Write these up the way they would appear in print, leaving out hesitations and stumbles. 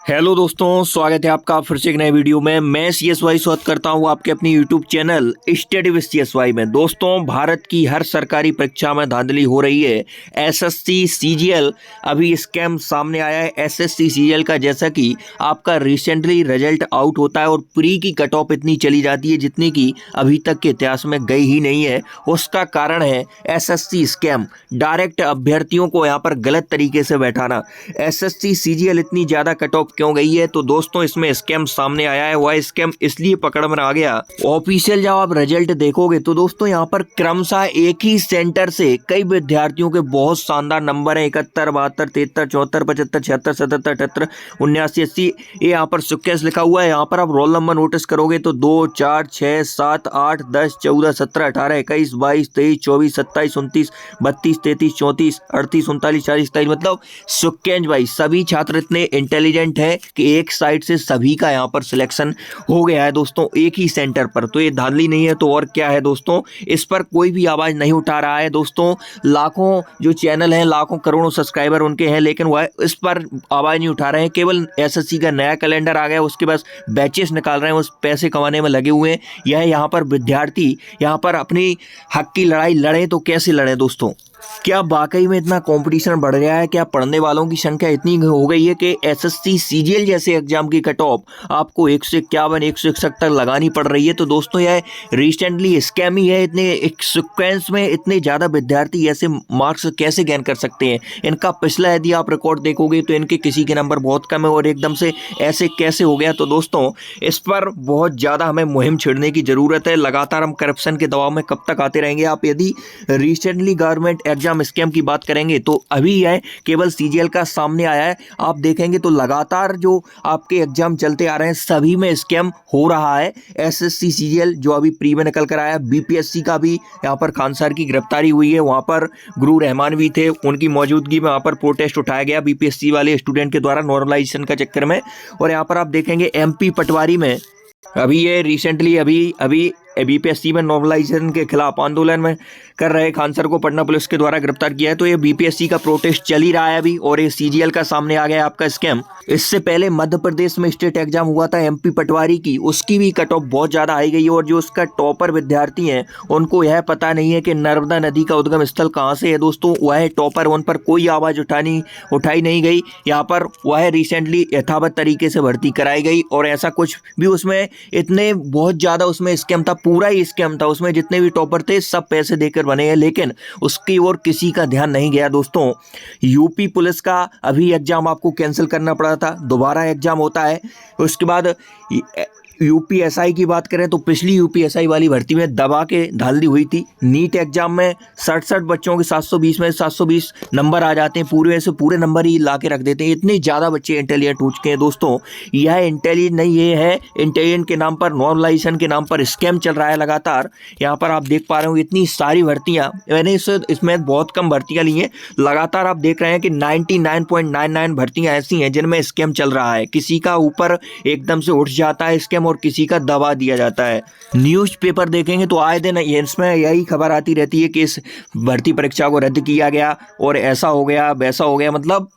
Hello दोस्तों, स्वागत है आपका फिर से एक नए वीडियो में। मैं CSY स्वागत करता हूं आपके अपनी YouTube channel study with CSY में। दोस्तों, भारत की हर सरकारी परीक्षा में धांधली हो रही है। SSC CGL अभी स्कैम सामने आया है। SSC CGL का जैसा कि आपका रिसेंटली रिजल्ट आउट होता है और प्री की कट ऑफ इतनी चली जाती है जितनी कि अभी तक के इतिहास में गई ही नहीं है। उसका कारण है SSC स्कैम, डायरेक्ट अभ्यर्थियों को यहाँ पर गलत तरीके से बैठाना। SSC CGL इतनी ज़्यादा कट ऑफ क्यों गई है? तो दोस्तों, इसमें स्कैम सामने आया है। वह स्कैम इसलिए पकड़ में आ गया, ऑफिशियल जब आप रिजल्ट देखोगे तो दोस्तों यहाँ पर क्रमशः एक ही सेंटर से कई विद्यार्थियों के बहुत शानदार नंबर है। 71, 72, 73, 74, 75, 76, 77, 78, 79, 80। ये यहाँ पर सुकेश लिखा हुआ है। यहाँ पर आप रोल नंबर नोटिस करोगे तो 2, 4, 6, 7, 8, 10, 14, 17, 18, 21, 22, 23, 24, 27, 29, 32, 33, 34, 38, 39, 40, 27। मतलब सुकेश भाई, सभी छात्र इतने इंटेलिजेंट है कि एक साइड से सभी का यहाँ पर सिलेक्शन हो गया है दोस्तों, एक ही सेंटर पर। तो ये धांधली नहीं है तो और क्या है दोस्तों? इस पर कोई भी आवाज नहीं उठा रहा है दोस्तों। लाखों जो चैनल हैं, लाखों करोड़ों सब्सक्राइबर उनके हैं, लेकिन वह इस पर आवाज नहीं उठा रहे हैं। केवल SSC का नया कैलेंडर आ गया, उसके पास बैचेस निकाल रहे हैं, उस पैसे कमाने में लगे हुए हैं। यह यहाँ पर विद्यार्थी यहाँ पर अपनी हक की लड़ाई लड़े तो कैसे लड़े दोस्तों? क्या वाकई में इतना कंपटीशन बढ़ गया है? क्या पढ़ने वालों की संख्या इतनी हो गई है कि SSC CGL जैसे एग्जाम की कट ऑफ आपको 151, 161 तक लगानी पड़ रही है? तो दोस्तों, यह रिसेंटली स्कैम ही है। इतने एक सीक्वेंस में इतने ज़्यादा विद्यार्थी ऐसे मार्क्स कैसे गेन कर सकते हैं? इनका पिछला यदि आप रिकॉर्ड देखोगे तो इनके किसी के नंबर बहुत कम है और एकदम से ऐसे कैसे हो गया? तो दोस्तों, इस पर बहुत ज़्यादा हमें मुहिम छेड़ने की ज़रूरत है। लगातार हम करप्शन के दबाव में कब तक आते रहेंगे? आप यदि रिसेंटली गवर्नमेंट एग्जाम स्कैम की बात करेंगे तो अभी यह केवल CGL का सामने आया है। आप देखेंगे तो लगातार जो आपके एग्जाम चलते आ रहे हैं सभी में स्कैम हो रहा है। SSC CGL जो अभी प्री में निकल कर आया, BPSC का भी यहाँ पर खान सर की गिरफ्तारी हुई है। वहाँ पर गुरु रहमान भी थे, उनकी मौजूदगी में वहाँ पर प्रोटेस्ट उठाया गया BPSC वाले स्टूडेंट के द्वारा नॉर्मलाइजेशन का चक्कर में। और यहाँ पर आप देखेंगे MP पटवारी में अभी ये रिसेंटली अभी BPSC में नॉर्मलाइजेशन के खिलाफ आंदोलन में कर रहे खान सर को पटना पुलिस के द्वारा गिरफ्तार किया है। तो ये BPSC का प्रोटेस्ट चल ही रहा है अभी, और ये CGL का सामने आ गया है आपका स्कैम। इससे पहले मध्य प्रदेश में स्टेट एग्जाम हुआ था MP पटवारी की, उसकी भी कट ऑफ बहुत ज़्यादा आई गई है। और जो उसका टॉपर विद्यार्थी हैं उनको यह पता नहीं है कि नर्मदा नदी का उद्गम स्थल कहाँ से है दोस्तों। वह टॉपर, उन पर कोई आवाज़ उठाई नहीं गई। यहाँ पर वह रिसेंटली यथावत तरीके से भर्ती कराई गई और ऐसा कुछ भी उसमें इतने बहुत ज़्यादा उसमें स्कैम था, पूरा ही स्कैम था। उसमें जितने भी टॉपर थे सब पैसे देकर बने हैं, लेकिन उसकी ओर किसी का ध्यान नहीं गया दोस्तों। UP पुलिस का अभी एग्जाम आपको कैंसिल करना पड़ा था, दोबारा एग्जाम होता है। उसके बाद UPSI की बात करें तो पिछली UPSI वाली भर्ती में दबा के धांधली हुई थी। नीट एग्जाम में 67 बच्चों के 720 में 720 नंबर आ जाते हैं, पूरे से पूरे नंबर ही ला के रख देते हैं। इतने ज़्यादा बच्चे इंटेलिजेंट हो चुके हैं दोस्तों। यह इंटेलिजेंट नहीं, ये है इंटेलिजेंट के नाम पर, नॉर्मलाइजेशन के नाम पर स्कैम चल रहा है लगातार। यहाँ पर आप देख पा रहे हो इतनी सारी भर्तियाँ, मैंने इसमें बहुत कम भर्तियाँ ली हैं। लगातार आप देख रहे हैं कि 99.99 भर्तियाँ ऐसी हैं जिनमें स्कैम चल रहा है। किसी का ऊपर एकदम से उठ जाता है स्कैम और किसी का दबा दिया जाता है। न्यूज़पेपर देखेंगे तो आए दिन इसमें यही खबर आती रहती है कि इस भर्ती परीक्षा को रद्द किया गया और ऐसा हो गया वैसा हो गया। मतलब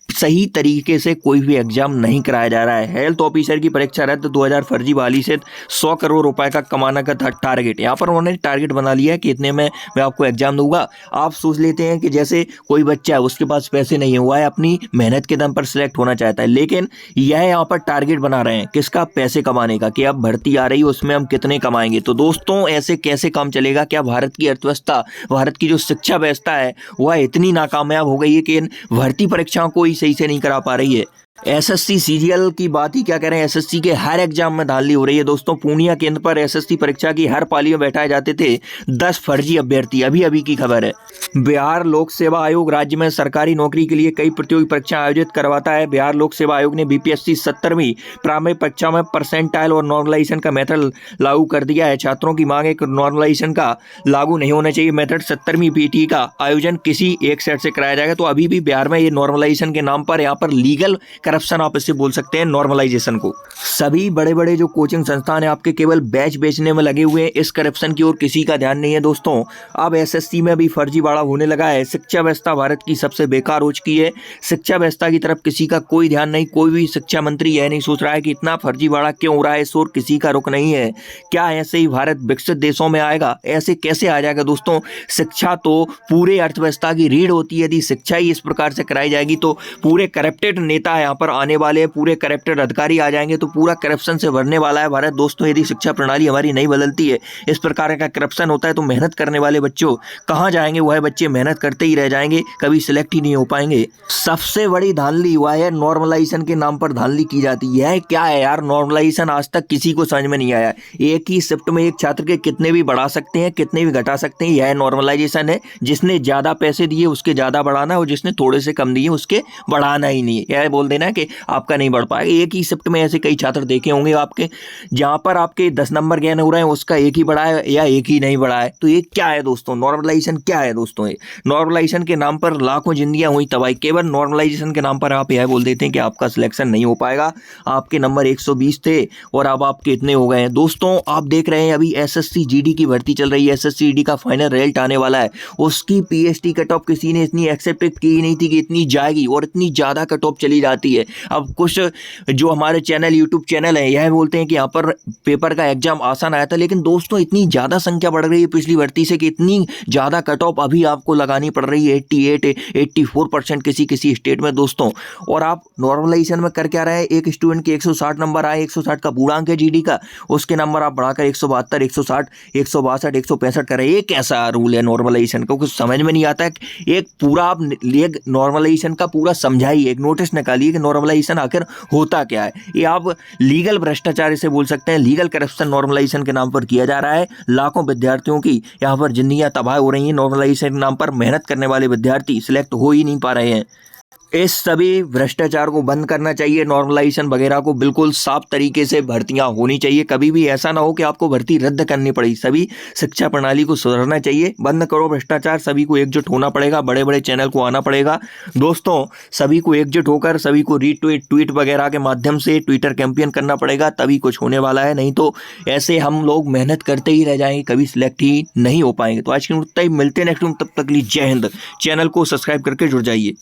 सही तरीके से कोई भी एग्जाम नहीं कराया जा रहा है। हेल्थ ऑफिसर की परीक्षा रद्द, 2000 फर्जी बहाली से 100 करोड़ रुपए का कमाना का था टारगेट। यहाँ पर उन्होंने टारगेट बना लिया है कि इतने में मैं आपको एग्जाम दूंगा। आप सोच लेते हैं कि जैसे कोई बच्चा है उसके पास पैसे नहीं हुआ है, अपनी मेहनत के दम पर सिलेक्ट होना चाहता है, लेकिन यह यहाँ पर टारगेट बना रहे हैं किसका? पैसे कमाने का, कि अब भर्ती आ रही है उसमें हम कितने कमाएंगे। तो दोस्तों, ऐसे कैसे काम चलेगा? क्या भारत की अर्थव्यवस्था, भारत की जो शिक्षा व्यवस्था है वह इतनी नाकामयाब हो गई है कि इन भर्ती परीक्षाओं को सही से नहीं करा पा रही है? SSC CGL की बात ही क्या करें, SSC के हर एग्जाम में धांधली हो रही है दोस्तों। पूर्णिया केंद्र पर SSC परीक्षा की हर पाली में बैठाए जाते थे 10 फर्जी अभ्यर्थी। अभी की खबर है, बिहार लोक सेवा आयोग राज्य में सरकारी नौकरी के लिए कई प्रतियोगी परीक्षा आयोजित करवाता है। बिहार लोक सेवा आयोग ने BPSC 70वीं प्रारंभिक परीक्षा में परसेंटाइल और नॉर्मलाइजेशन का मेथड लागू कर दिया है। छात्रों की मांग है कि नॉर्मलाइजेशन का लागू नहीं होना चाहिए मेथड। 70वीं PT का आयोजन किसी एक सेट से कराया जाएगा। तो अभी भी बिहार में ये नॉर्मलाइजेशन के नाम पर यहाँ पर लीगल करप्शन आप इसे बोल सकते हैं, नॉर्मलाइजेशन को। सभी बड़े बड़े जो कोचिंग संस्थान है आपके केवल बैच बेचने में लगे हुए हैं, इस करप्शन की ओर किसी का ध्यान नहीं है दोस्तों। अब एसएससी में भी फर्जीवाड़ा होने लगा है। शिक्षा व्यवस्था भारत की सबसे बेकार हो चुकी है। शिक्षा व्यवस्था की तरफ किसी का कोई ध्यान नहीं। कोई भी शिक्षा मंत्री यह नहीं सोच रहा है कि इतना फर्जीवाड़ा क्यों हो रहा है, इस ओर किसी का रुख नहीं है। क्या ऐसे ही भारत विकसित देशों में आएगा? ऐसे कैसे आ जाएगा दोस्तों? शिक्षा तो पूरे अर्थव्यवस्था की रीढ़ होती है। यदि शिक्षा ही इस प्रकार से कराई जाएगी तो पूरे करप्टेड नेता यहाँ पर आने वाले हैं, पूरे करप्टेड अधिकारी आ जाएंगे, तो पूरा करप्शन से भरने वाला है भारत दोस्तों। यदि शिक्षा प्रणाली हमारी नहीं बदलती है, इस प्रकार का करप्शन होता है, तो मेहनत करने वाले बच्चों कहाँ जाएंगे? वह बच्चे मेहनत करते ही रह जाएंगे, कभी सिलेक्ट ही नहीं हो पाएंगे। सबसे बड़ी धांधली हुआ है नॉर्मलाइजेशन के नाम पर धांधली की जाती है। क्या है यार नॉर्मलाइजेशन? आज तक किसी को समझ में नहीं आया। एक ही शिफ्ट में एक छात्र के कितने भी बढ़ा सकते हैं, कितने भी घटा सकते हैं, यह नॉर्मलाइजेशन है। जिसने ज्यादा पैसे दिए उसके ज्यादा बढ़ाना है और जिसने थोड़े से कम दिए उसके बढ़ाना ही नहीं है। यह बोल देना कि आपका नहीं बढ़ पाएगा। एक ही शिफ्ट में ऐसे कई छात्र देखे होंगे आपके, जहां पर आपके 10 नंबर गेन हो रहे हैं, उसका एक ही बढ़ा है या एक ही नहीं बढ़ा है। तो ये क्या है दोस्तों? नॉर्मलाइजेशन क्या है दोस्तों? ये नॉर्मलाइजेशन के नाम पर लाखों जिंदगियां हुई तबाही। केवल नॉर्मलाइजेशन के नाम पर आप यह बोल देते हैं कि आपका सिलेक्शन नहीं हो पाएगा, आपके नंबर 120 थे और अब आपके इतने हो गए हैं। दोस्तों आप देख रहे हैं अभी एसएससी जीडी की भर्ती चल रही है, एसएससी जीडी का फाइनल रिजल्ट आने वाला है। उसकी पीएचडी कट ऑफ किसी ने इतनी एक्सेप्ट की ही नहीं थी कि इतनी जाएगी, और इतनी ज़्यादा कट ऑफ चली जाती है। अब कुछ जो हमारे चैनल यूट्यूब चैनल है यह बोलते हैं कि यहाँ पर पेपर का एग्जाम आसान आया था, लेकिन दोस्तों इतनी ज़्यादा संख्या बढ़ रही है पिछली भर्ती से कि इतनी ज़्यादा कट ऑफ अभी आपको लगानी पड़ रही है, 88 84% किसी स्टेट में दोस्तों। और आप नॉर्मलाइजेशन में कर क्या रहे हैं? एक स्टूडेंट के 160 नंबर आए, 160 का पूर्णांक है जीडी का, उसके नंबर आप बढ़ाकर 172 160 162 165 कर रहे हैं। ये कैसा रूल है नॉर्मलाइजेशन का? कुछ समझ में नहीं आता है। एक पूरा आप एक नॉर्मलाइजेशन का पूरा समझाइए, एक नोटिस निकालिए कि नॉर्मलाइजेशन आखिर होता क्या है। ये आप लीगल भ्रष्टाचार इसे बोल सकते हैं, लीगल करप्शन नॉर्मलाइजेशन के नाम पर किया जा रहा है। लाखों विद्यार्थियों की यहाँ पर जिंदगियां तबाह हो रही हैं। नॉर्मलाइजेशन के नाम पर मेहनत करने वाले विद्यार्थी सिलेक्ट हो ही नहीं पा रहे हैं। इस सभी भ्रष्टाचार को बंद करना चाहिए। नॉर्मलाइजेशन वगैरह को बिल्कुल साफ तरीके से भर्तियां होनी चाहिए। कभी भी ऐसा ना हो कि आपको भर्ती रद्द करनी पड़ी। सभी शिक्षा प्रणाली को सुधारना चाहिए। बंद करो भ्रष्टाचार। सभी को एकजुट होना पड़ेगा, बड़े बड़े चैनल को आना पड़ेगा दोस्तों। सभी को एकजुट होकर सभी को ट्वीट वगैरह के माध्यम से ट्विटर कैंपेन करना पड़ेगा, तभी कुछ होने वाला है। नहीं तो ऐसे हम लोग मेहनत करते ही रह जाएंगे, कभी सिलेक्ट ही नहीं हो पाएंगे। तो आज की मिलते हैं नेक्स्ट, तब तक के लिए जय हिंद। चैनल को सब्सक्राइब करके जुड़ जाइए।